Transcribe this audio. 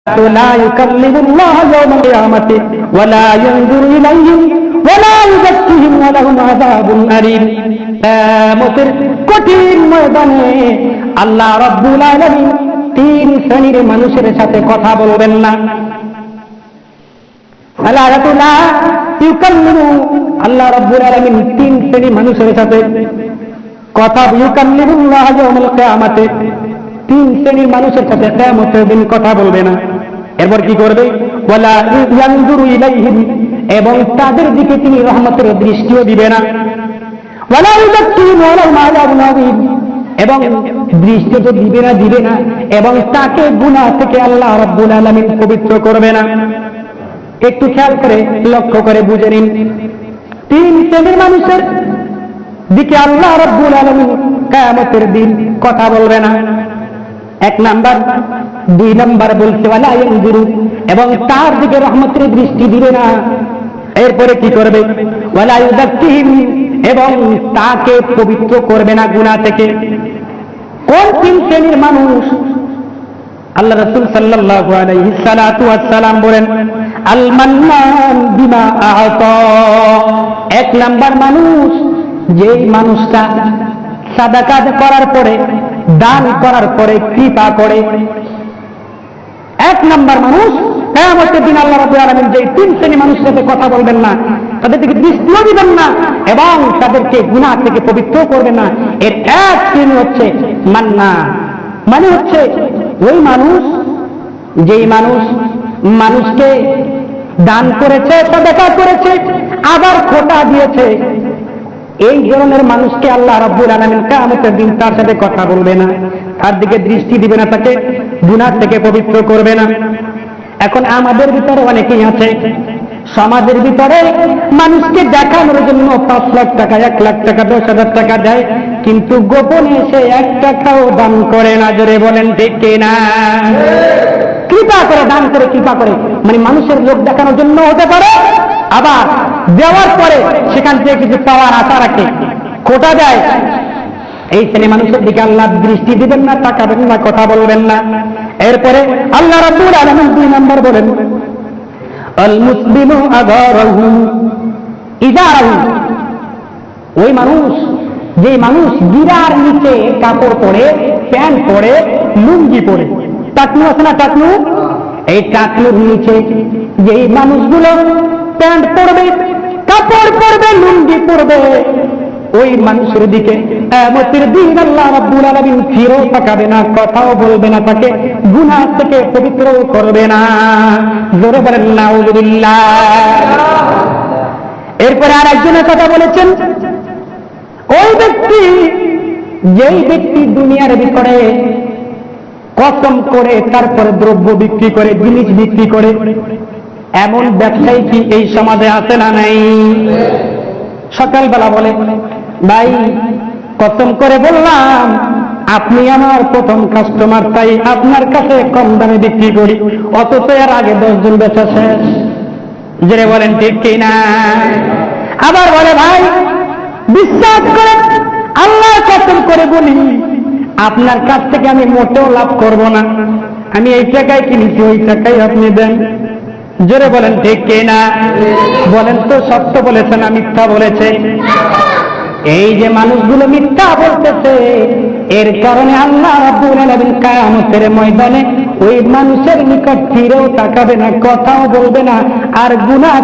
لا يكلم الله يوم القيامة ولا ينظر إليهم ولا يزكيهم ولهم عذاب أليم কিয়ামতের কঠিন ময়দানে আল্লাহ রাব্বুল আলামিন তিন শ্রেণীর মানুষের সাথে কথা বলবেন না। আল্লাহ রাব্বুল আলামিন তিন শ্রেণীর মানুষের সাথে কথা ইউকাল্লিমুল্লাহ ইয়াউমাল কিয়ামাতে তিন শ্রেণীর মানুষের সাথে কিয়ামতের দিন কথা বলবে না। এরপর কি করবে? ওয়ালা ইয়ানজুরু ইলাইহিম, এবং তাদের দিকে তিনি রহমতের দৃষ্টিও দিবে না। ওয়ালা ইউযাক্কিহিম ওয়ালাহুম আযাবুন আযীম, এবং দৃষ্টি তো দিবে না এবং তাকে গুনাহ থেকে আল্লাহ রাব্বুল আলামিন পবিত্র করবে না। একটু খেয়াল করে লক্ষ্য করে বুঝে নিন, তিন শ্রেণীর মানুষের দিকে আল্লাহ রাব্বুল আলামিন কিয়ামতের দিন কথা বলবে না। এক নাম্বার, দুই নাম্বার বলছে ওয়ালা ইয়ানজুরু, এবং তার দিকে রহমতের দৃষ্টি দিবে না। এরপরে কি করবে? ওয়ালা ইউযাক্কিহিম, এবং তাকে পবিত্র করবে না গুনাহ থেকে। কোন তিন শ্রেণীর মানুষ? আল্লাহ রাসূল সাল্লাল্লাহু আলাইহি সাল্লাতু ওয়াস সালাম বলেন আল মান্নান বিমা আ'তা। এক নাম্বার মানুষ, যেই মানুষটা সাদাকা করার পরে, দান করার পরে কৃপা করে। এক নাম্বার মানুষ, কিয়ামতের দিন আল্লাহ রাব্বুল আলামিন যে তিন শ্রেণীর মানুষের সাথে কথা বলবেন না, তাদের দিকে দৃষ্টিও দিবেন না এবং তাদেরকে গুনাহ থেকে পবিত্র করবেন না। এর এক শ্রেণী হচ্ছে মান্না, মানে হচ্ছে ওই মানুষ, যেই মানুষ মানুষকে দান করেছে, সাদাকা করেছে, আবার খোটা দিয়েছে। এই ধরনের মানুষকে আল্লাহ রাব্বুল আলামিন কিয়ামতের দিন তার সাথে কথা বলবে না, তার দিকে দৃষ্টি দিবে না, তাকে গুনাহ থেকে পবিত্র করবে না। এখন আমাদের ভিতরে অনেকেই আছে, সমাজের ভিতরে মানুষকে দেখানোর জন্য 5 লাখ টাকা, 1 লাখ টাকা, 10,000 টাকা দেয়, কিন্তু গোপনে সে 1 টাকাও দান করে না। জোরে বলেন ঠিক কিনা? কৃপা করে, দান করে কৃপা করে, মানে মানুষের লোক দেখানোর জন্য হতে পারে, আবার দেওয়ার পরে সেখান থেকে কিছু পাওয়ার আশা রাখে, খোটা দেয়। এই শ্রেণী মানুষের দিকে আল্লাহ দৃষ্টি দিবেন না, তাকাবেন না, কথা বলবেন না। এরপরে আল্লাহ রাব্বুল আলামিন 2 নম্বর বলেন আল মুসলিমু আযারাহু ইযারাহু। ওই মানুষ, যে মানুষ গিরার নিচে কাপড় পরে, প্যান্ট পরে, লুঙ্গি পরে, টাকনু আছে না, টাকনু, এই টাকনুর নিচে যেই মানুষগুলো প্যান্ট পরবে, কাপড় পরবে, লুঙ্গি পরবে, ওই মানুষের দিকে কিয়ামতের দিন আল্লাহ রাব্বুল আলামিন ফিরেও তাকাবে না, কথাও বলবে না, তাকে গুনাহ থেকে পবিত্র করবে না। জোরে বলেন নাউযুবিল্লাহ। এরপরে আর একজনের কথা বলেছেন, ওই ব্যক্তি, যেই ব্যক্তি দুনিয়ার ভিতরে কসম করে তারপরে দ্রব্য বিক্রি করে, জিনিস বিক্রি করে, এমন ব্যবসায়ী কি এই সমাজে আছে না নাই? সকালবেলা বলে, ভাই কসম করে বললাম আপনি আমার প্রথম কাস্টমার, তাই আপনার কাছে কম দামে বিক্রি করি, অথচ এর আগে 10 জন বেচা শেষ। জেনে বলেন ঠিক কিনা? আবার বলে, ভাই বিশ্বাস করে আল্লাহর কসম করে বলি আপনার কাছ থেকে আমি মোটেও লাভ করব না, আমি এই টাকায় কিনেছি, ওই টাকায় আপনি দেন। জোরে বলেন ঠিক কিনা? বলেন তো সত্য বলেছে না মিথ্যা বলেছে? এই যে মানুষগুলো মিথ্যা বলতেছে, এর কারণে আল্লাহ রাব্বুল আলামিন কিয়ামতের ময়দানে ওই মানুষের নিকট ফিরেও তাকাবে না, কথাও বলবে না, আর গুনাহ